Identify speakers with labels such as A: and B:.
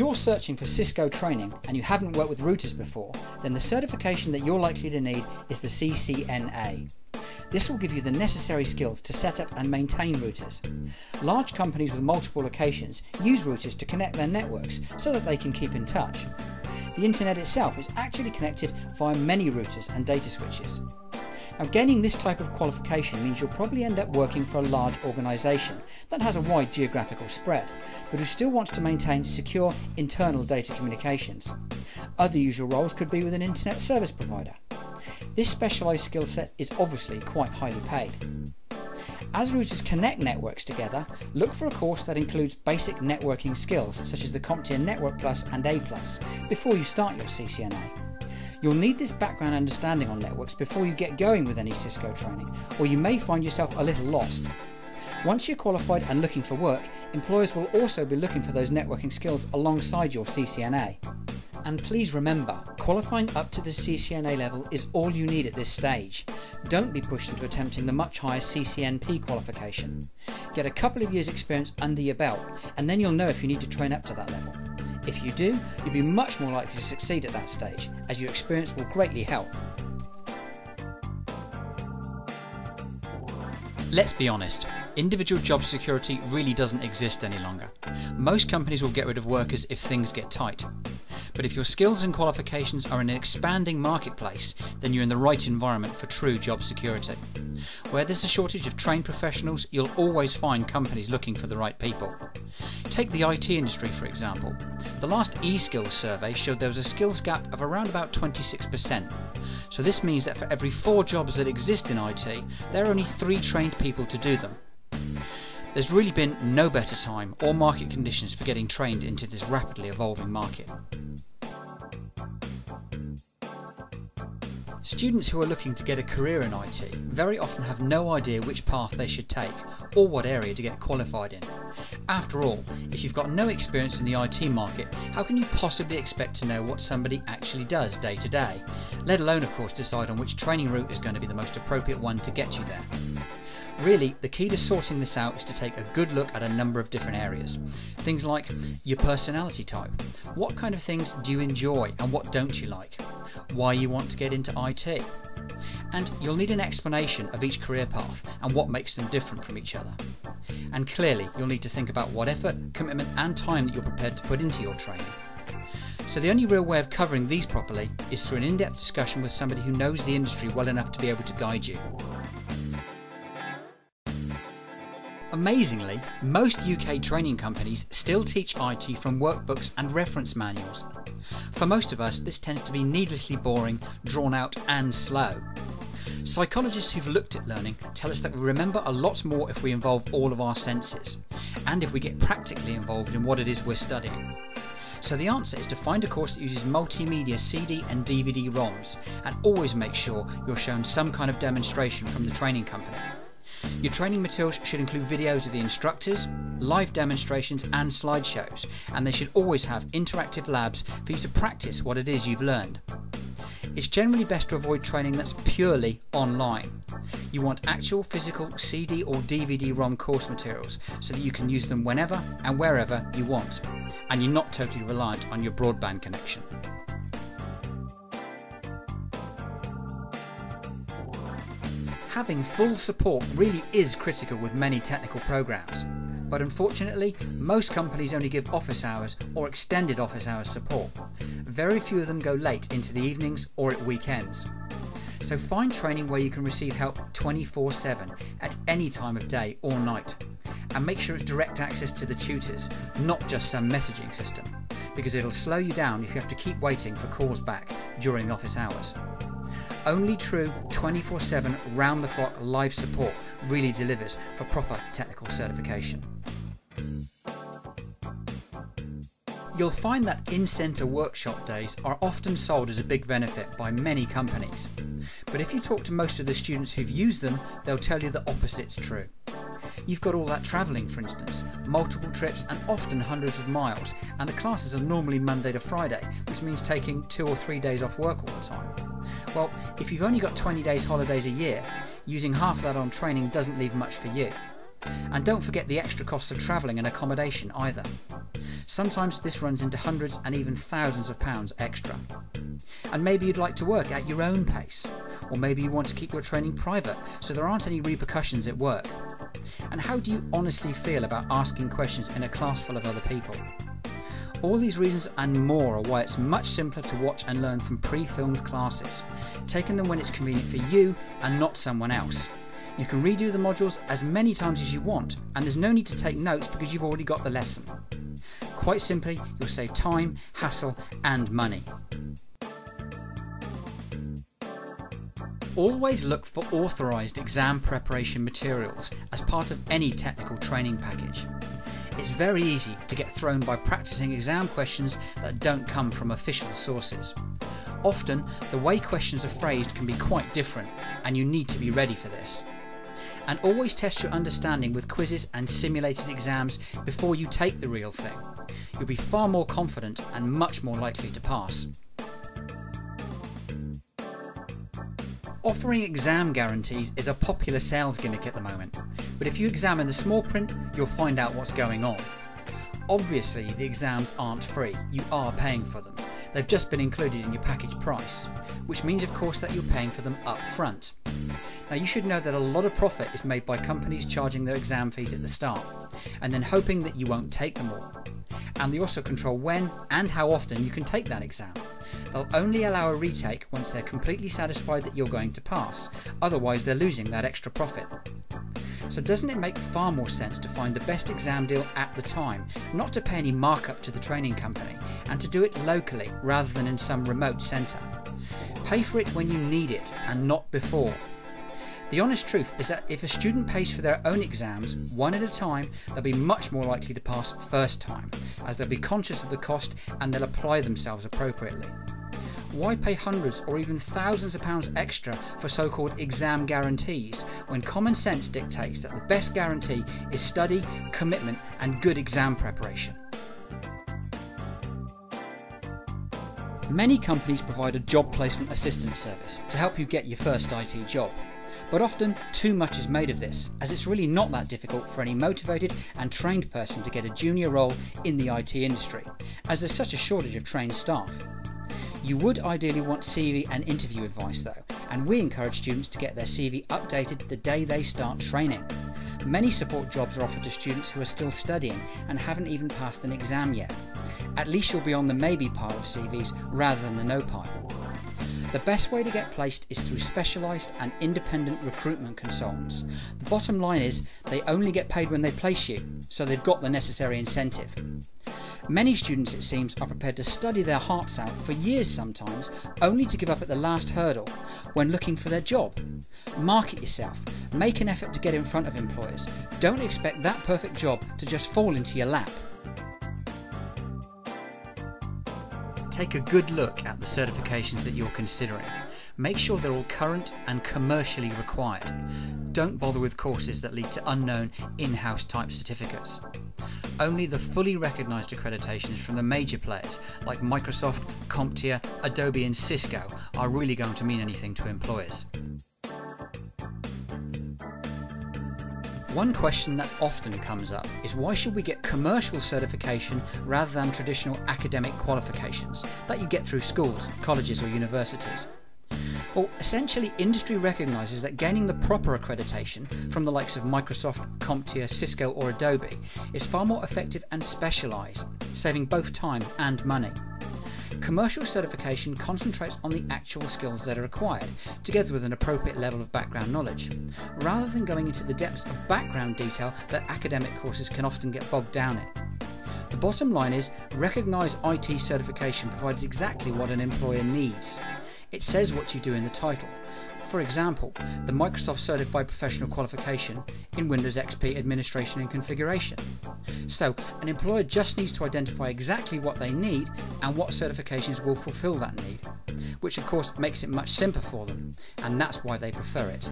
A: you're searching for Cisco Training and you haven't worked with routers before, then the certification that you're likely to need is the CCNA. This will give you the necessary skills to set up and maintain routers. Large companies with multiple locations use routers to connect their networks so that they can keep in touch. The internet itself is actually connected via many routers and data switches. Now, gaining this type of qualification means you'll probably end up working for a large organisation that has a wide geographical spread, but who still wants to maintain secure internal data communications. Other usual roles could be with an internet service provider. This specialised skill set is obviously quite highly paid. As routers connect networks together, look for a course that includes basic networking skills such as the CompTIA Network Plus and A+, before you start your CCNA. You'll need this background understanding on networks before you get going with any Cisco training, or you may find yourself a little lost. Once you're qualified and looking for work, employers will also be looking for those networking skills alongside your CCNA. And please remember, qualifying up to the CCNA level is all you need at this stage. Don't be pushed into attempting the much higher CCNP qualification. Get a couple of years experience under your belt, and then you'll know if you need to train up to that level. If you do, you'll be much more likely to succeed at that stage, as your experience will greatly help. Let's be honest, individual job security really doesn't exist any longer. Most companies will get rid of workers if things get tight. But if your skills and qualifications are in an expanding marketplace, then you're in the right environment for true job security. Where there's a shortage of trained professionals, you'll always find companies looking for the right people. Take the IT industry for example. The last eSkills survey showed there was a skills gap of around about 26%. So this means that for every 4 jobs that exist in IT, there are only 3 trained people to do them. There's really been no better time or market conditions for getting trained into this rapidly evolving market. Students who are looking to get a career in IT very often have no idea which path they should take or what area to get qualified in. After all, if you've got no experience in the IT market, how can you possibly expect to know what somebody actually does day to day, let alone of course decide on which training route is going to be the most appropriate one to get you there. Really, the key to sorting this out is to take a good look at a number of different areas. Things like your personality type. What kind of things do you enjoy and what don't you like? Why you want to get into IT. And you'll need an explanation of each career path and what makes them different from each other. And clearly, you'll need to think about what effort, commitment and time that you're prepared to put into your training. So the only real way of covering these properly is through an in-depth discussion with somebody who knows the industry well enough to be able to guide you. Amazingly, most UK training companies still teach IT from workbooks and reference manuals. For most of us, this tends to be needlessly boring, drawn out and slow. Psychologists who've looked at learning tell us that we remember a lot more if we involve all of our senses, and if we get practically involved in what it is we're studying. So the answer is to find a course that uses multimedia CD and DVD ROMs, and always make sure you're shown some kind of demonstration from the training company. Your training materials should include videos of the instructors, live demonstrations and slideshows, and they should always have interactive labs for you to practice what it is you've learned. It's generally best to avoid training that's purely online. You want actual physical CD or DVD ROM course materials so that you can use them whenever and wherever you want, and you're not totally reliant on your broadband connection. Having full support really is critical with many technical programs, but unfortunately most companies only give office hours or extended office hours support. Very few of them go late into the evenings or at weekends. So find training where you can receive help 24/7 at any time of day or night, and make sure it's direct access to the tutors, not just some messaging system, because it'll slow you down if you have to keep waiting for calls back during office hours. Only true 24/7 round-the-clock live support really delivers for proper technical certification. You'll find that in-centre workshop days are often sold as a big benefit by many companies, but if you talk to most of the students who've used them, they'll tell you the opposite's true. You've got all that travelling, for instance, multiple trips and often hundreds of miles, and the classes are normally Monday to Friday, which means taking 2 or 3 days off work all the time. Well, if you've only got 20 days holidays a year, using half of that on training doesn't leave much for you. And don't forget the extra costs of travelling and accommodation either. Sometimes this runs into hundreds and even thousands of pounds extra. And maybe you'd like to work at your own pace, or maybe you want to keep your training private so there aren't any repercussions at work. And how do you honestly feel about asking questions in a class full of other people? All these reasons and more are why it's much simpler to watch and learn from pre-filmed classes, taking them when it's convenient for you and not someone else. You can redo the modules as many times as you want, and there's no need to take notes because you've already got the lesson. Quite simply, you'll save time, hassle and money. Always look for authorised exam preparation materials as part of any technical training package. It's very easy to get thrown by practicing exam questions that don't come from official sources. Often, the way questions are phrased can be quite different, and you need to be ready for this. And always test your understanding with quizzes and simulated exams before you take the real thing. You'll be far more confident and much more likely to pass. Offering exam guarantees is a popular sales gimmick at the moment, but if you examine the small print, you'll find out what's going on. Obviously, the exams aren't free, you are paying for them. They've just been included in your package price, which means of course that you're paying for them up front. Now you should know that a lot of profit is made by companies charging their exam fees at the start, and then hoping that you won't take them all. And they also control when and how often you can take that exam. They'll only allow a retake once they're completely satisfied that you're going to pass, otherwise they're losing that extra profit. So doesn't it make far more sense to find the best exam deal at the time, not to pay any markup to the training company, and to do it locally rather than in some remote centre? Pay for it when you need it and not before. The honest truth is that if a student pays for their own exams one at a time, they'll be much more likely to pass first time, as they'll be conscious of the cost and they'll apply themselves appropriately. Why pay hundreds or even thousands of pounds extra for so-called exam guarantees when common sense dictates that the best guarantee is study, commitment and good exam preparation? Many companies provide a job placement assistance service to help you get your first IT job. But often too much is made of this, as it's really not that difficult for any motivated and trained person to get a junior role in the IT industry, as there's such a shortage of trained staff. You would ideally want CV and interview advice though, and we encourage students to get their CV updated the day they start training. Many support jobs are offered to students who are still studying and haven't even passed an exam yet. At least you'll be on the maybe pile of CVs rather than the no pile. The best way to get placed is through specialised and independent recruitment consultants. The bottom line is they only get paid when they place you, so they've got the necessary incentive. Many students, it seems, are prepared to study their hearts out for years sometimes, only to give up at the last hurdle when looking for their job. Market yourself, make an effort to get in front of employers. Don't expect that perfect job to just fall into your lap. Take a good look at the certifications that you're considering. Make sure they're all current and commercially required. Don't bother with courses that lead to unknown in-house type certificates. Only the fully recognised accreditations from the major players like Microsoft, CompTIA, Adobe and Cisco are really going to mean anything to employers. One question that often comes up is why should we get commercial certification rather than traditional academic qualifications that you get through schools, colleges or universities? Well, essentially industry recognises that gaining the proper accreditation from the likes of Microsoft, CompTIA, Cisco or Adobe is far more effective and specialised, saving both time and money. Commercial certification concentrates on the actual skills that are required, together with an appropriate level of background knowledge, rather than going into the depths of background detail that academic courses can often get bogged down in. The bottom line is, recognised IT certification provides exactly what an employer needs. It says what you do in the title. For example, the Microsoft Certified Professional Qualification in Windows XP Administration and Configuration. So, an employer just needs to identify exactly what they need and what certifications will fulfill that need, which of course makes it much simpler for them, and that's why they prefer it.